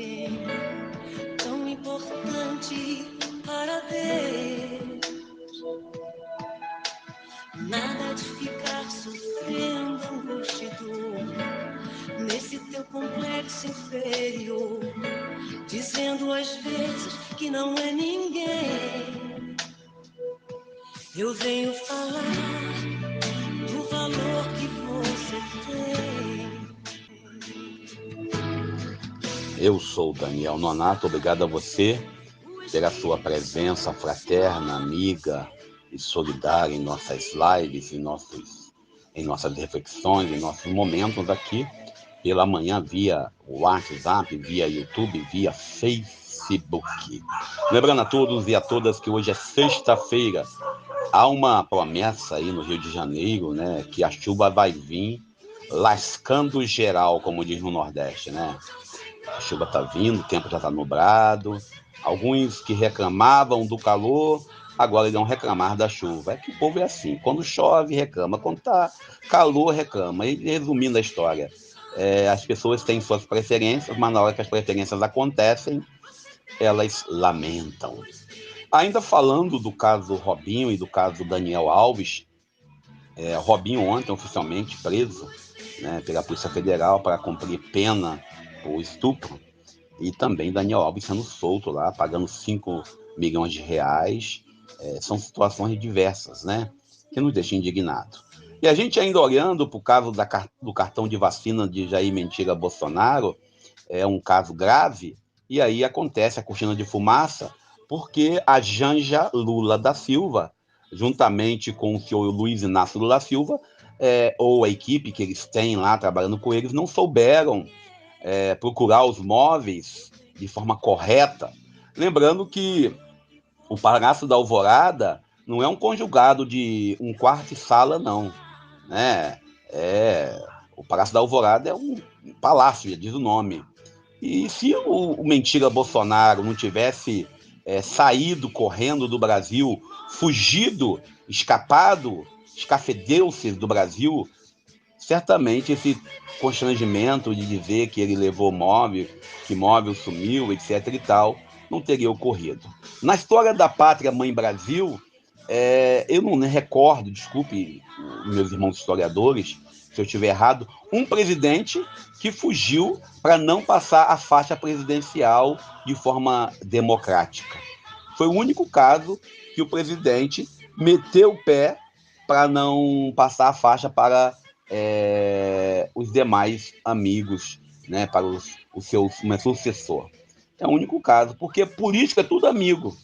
alguém tão importante para Deus. Nada de ficar sofrendo angústia e dor nesse teu complexo inferior, dizendo às vezes que não é ninguém. Eu venho falar do valor que você tem. Eu sou Daniel Nonato, obrigado a você pela sua presença fraterna, amiga e solidária em nossas lives, em nossas reflexões, em nossos momentos aqui pela manhã via WhatsApp, via YouTube, via Facebook. Lembrando a todos e a todas que hoje é sexta-feira. Há uma promessa aí no Rio de Janeiro, né, que a chuva vai vir lascando geral, como diz no Nordeste, né? A chuva está vindo, o tempo já está nublado. Alguns que reclamavam do calor, agora irão reclamar da chuva. É que o povo é assim, quando chove, reclama, quando está calor, reclama. E resumindo a história, as pessoas têm suas preferências, mas na hora que as preferências acontecem, elas lamentam. Ainda falando do caso Robinho e do caso Daniel Alves, Robinho ontem oficialmente preso, né, pela Polícia Federal para cumprir pena por estupro, e também Daniel Alves sendo solto lá, pagando 5 milhões de reais. São situações diversas, né, que nos deixam indignados. E a gente ainda olhando para o caso do cartão de vacina de Jair Mentira Bolsonaro, é um caso grave, e aí acontece a cortina de fumaça, porque a Janja Lula da Silva, juntamente com o senhor Luiz Inácio Lula da Silva, ou a equipe que eles têm lá trabalhando com eles, não souberam procurar os móveis de forma correta. Lembrando que o Palácio da Alvorada não é um conjugado de um quarto e sala, não, né? O Palácio da Alvorada é um palácio, diz o nome. E se o Mentira Bolsonaro não tivesse saído correndo do Brasil, fugido, escapado, escafedeu-se do Brasil, certamente esse constrangimento de dizer que ele levou móvel, que móvel sumiu, etc. e tal, não teria ocorrido. Na história da Pátria Mãe Brasil, eu não recordo, desculpe meus irmãos historiadores, se eu estiver errado, um presidente que fugiu para não passar a faixa presidencial de forma democrática. Foi o único caso que o presidente meteu o pé para não passar a faixa para os demais amigos, né, para o seu sucessor. É o único caso, porque política é tudo amigo.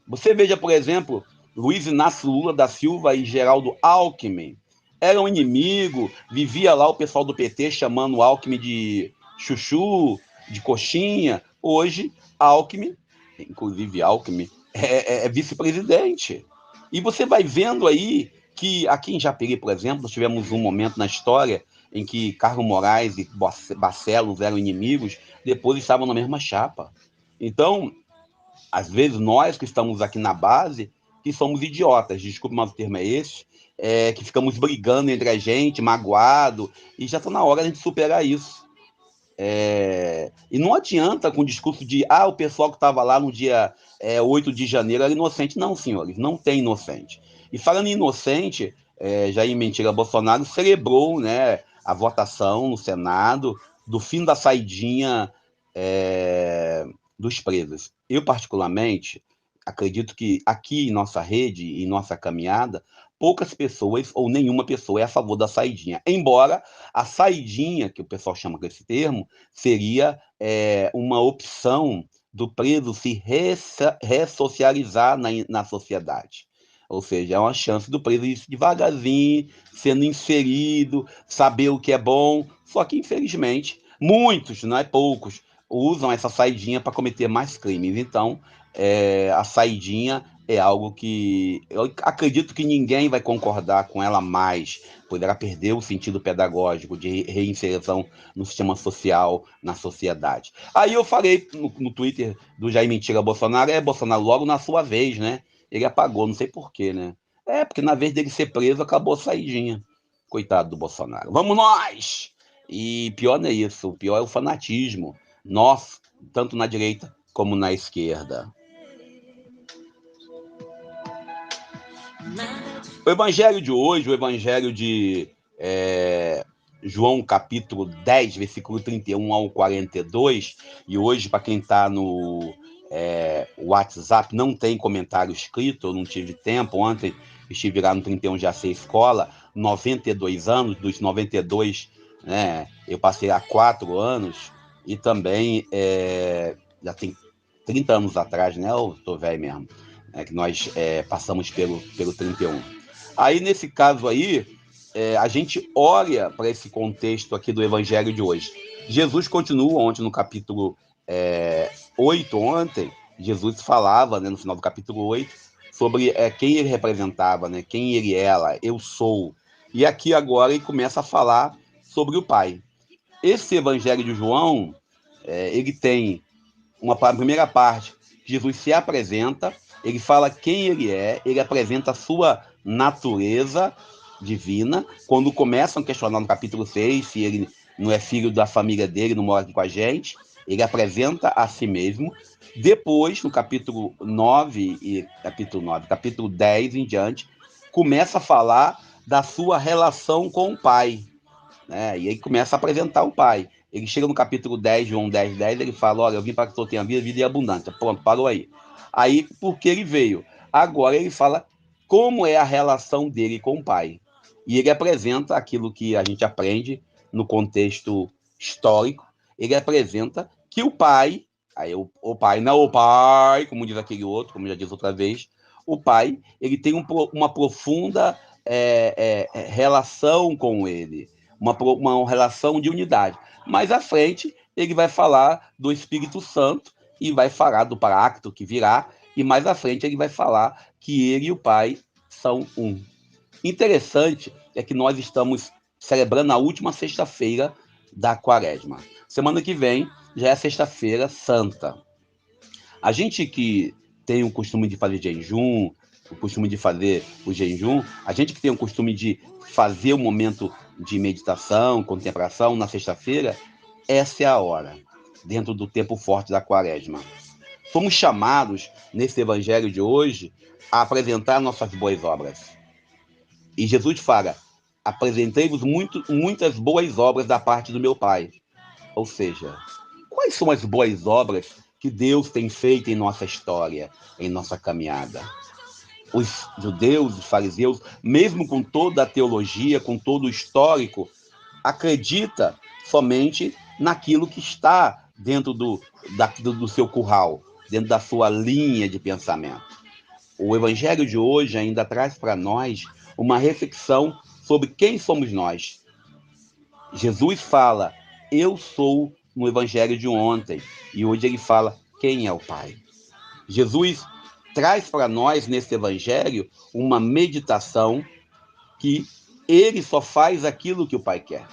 Você veja, por exemplo, Luiz Inácio Lula da Silva e Geraldo Alckmin eram inimigo, vivia lá o pessoal do PT chamando o Alckmin de chuchu, de coxinha. Hoje, Alckmin, inclusive Alckmin, é vice-presidente. E você vai vendo aí que aqui em Japeri, por exemplo, nós tivemos um momento na história em que Carlos Moraes e Barcelos eram inimigos, depois estavam na mesma chapa. Então, às vezes, nós que estamos aqui na base, que somos idiotas, desculpe, mas o termo é esse, que ficamos brigando entre a gente, magoado, e já está na hora de a gente superar isso. E não adianta com o discurso de o pessoal que estava lá no dia 8 de janeiro era inocente. Não, senhores, não tem inocente. E falando em inocente, Jair Mentira Bolsonaro celebrou, né, a votação no Senado do fim da saidinha dos presos. Eu, particularmente, acredito que aqui em nossa rede, em nossa caminhada, poucas pessoas ou nenhuma pessoa é a favor da saidinha. Embora a saidinha, que o pessoal chama com esse termo, seria uma opção do preso se ressocializar na sociedade. Ou seja, é uma chance do preso ir devagarzinho, sendo inserido, saber o que é bom. Só que, infelizmente, muitos, não é poucos, usam essa saidinha para cometer mais crimes. Então, a saidinha é algo que eu acredito que ninguém vai concordar com ela mais, poderá perder o sentido pedagógico de reinserção no sistema social, na sociedade. Aí eu falei no Twitter do Jair Mentira Bolsonaro, Bolsonaro logo na sua vez, né? Ele apagou, não sei porquê, né? Porque na vez dele ser preso, acabou a saidinha. Coitado do Bolsonaro. Vamos nós! E pior não é isso, o pior é o fanatismo. Nós, tanto na direita como na esquerda. O evangelho de hoje, o evangelho de João capítulo 10, versículo 31 ao 42, e hoje, para quem está no WhatsApp, não tem comentário escrito, eu não tive tempo, ontem estive lá no 31 Jacê Escola, 92 anos, dos 92, né, eu passei há 4 anos, e também já tem 30 anos atrás, né, eu tô velho mesmo, que nós passamos pelo 31. Aí, nesse caso aí, a gente olha para esse contexto aqui do evangelho de hoje. Jesus continua, ontem no capítulo 8, Jesus falava, né, no final do capítulo 8, sobre quem ele representava, né, quem ele era, eu sou. E aqui agora ele começa a falar sobre o Pai. Esse evangelho de João, ele tem uma primeira parte, Jesus se apresenta, ele fala quem ele é, ele apresenta a sua natureza divina. Quando começam a questionar no capítulo 6 se ele não é filho da família dele, não mora aqui com a gente, ele apresenta a si mesmo. Depois, no capítulo 9, capítulo 10 em diante, começa a falar da sua relação com o Pai, né? E aí começa a apresentar o Pai. Ele chega no capítulo 10, João 10, 10, ele fala, olha, eu vim para que tu tenha vida, vida e abundância. Pronto, parou aí. Aí, por que ele veio? Agora ele fala como é a relação dele com o Pai. E ele apresenta aquilo que a gente aprende no contexto histórico. Ele apresenta que o Pai, aí o Pai, não o Pai, como diz aquele outro, como já disse outra vez, o Pai, ele tem uma profunda relação com ele, uma relação de unidade. Mais à frente, ele vai falar do Espírito Santo e vai falar do Paráclito que virá, e mais à frente ele vai falar que ele e o Pai são um. Interessante é que nós estamos celebrando a última sexta-feira da Quaresma. Semana que vem já é a sexta-feira santa. A gente que tem o costume de fazer jejum, a gente que tem o costume de fazer o momento de meditação, contemplação na sexta-feira, essa é a hora, dentro do tempo forte da Quaresma. Somos chamados, nesse evangelho de hoje, a apresentar nossas boas obras. E Jesus fala, apresentei-vos muitas boas obras da parte do meu Pai. Ou seja, quais são as boas obras que Deus tem feito em nossa história, em nossa caminhada? Os judeus, os fariseus, mesmo com toda a teologia, com todo o histórico, acredita somente naquilo que está dentro do seu curral, dentro da sua linha de pensamento. O evangelho de hoje ainda traz para nós uma reflexão sobre quem somos nós. Jesus fala, eu sou, no evangelho de ontem, e hoje ele fala, quem é o Pai? Jesus traz para nós, nesse evangelho, uma meditação que ele só faz aquilo que o Pai quer.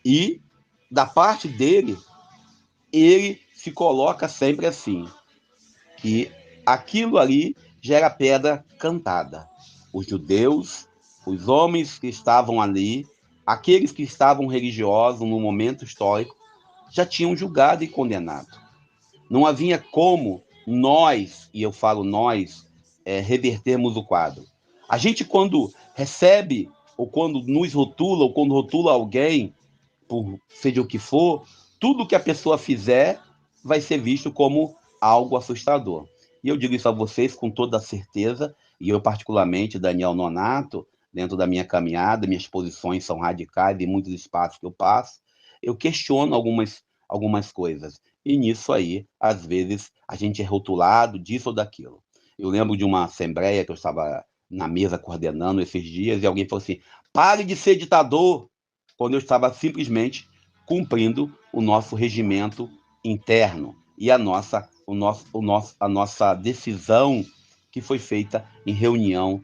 E, da parte dele, ele se coloca sempre assim, que aquilo ali já era pedra cantada. Os judeus, os homens que estavam ali, aqueles que estavam religiosos no momento histórico, já tinham julgado e condenado. Não havia como nós, e eu falo nós, revertermos o quadro. A gente, quando recebe, ou quando nos rotula, ou quando rotula alguém, por seja o que for, tudo que a pessoa fizer vai ser visto como algo assustador. E eu digo isso a vocês com toda a certeza, e eu particularmente, Daniel Nonato, dentro da minha caminhada, minhas posições são radicais em muitos espaços que eu passo, eu questiono algumas coisas. E nisso aí, às vezes, a gente é rotulado disso ou daquilo. Eu lembro de uma assembleia que eu estava na mesa coordenando esses dias, e alguém falou assim, pare de ser ditador, quando eu estava simplesmente cumprindo o nosso regimento interno e a nossa decisão que foi feita em reunião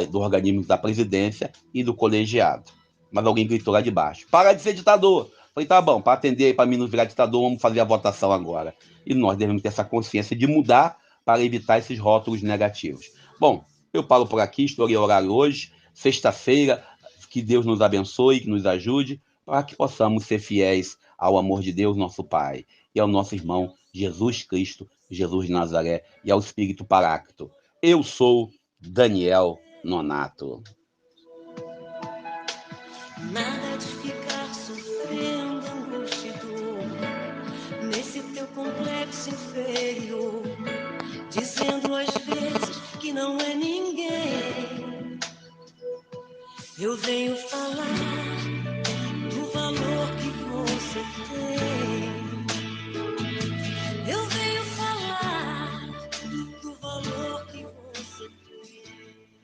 do organismo da presidência e do colegiado. Mas alguém gritou lá de baixo, para de ser ditador. Falei, tá bom, para atender aí, para mim não virar ditador, vamos fazer a votação agora. E nós devemos ter essa consciência de mudar para evitar esses rótulos negativos. Bom, eu paro por aqui, estourei o horário hoje, sexta-feira, que Deus nos abençoe, que nos ajude, para que possamos ser fiéis ao amor de Deus, nosso Pai, e ao nosso irmão Jesus Cristo, Jesus de Nazaré, e ao Espírito Paráclito. Eu sou Daniel Nonato. Nada de ficar sofrendo angústia e dor nesse teu complexo inferior, dizendo às vezes que não é ninguém. Eu venho falar do valor que você tem.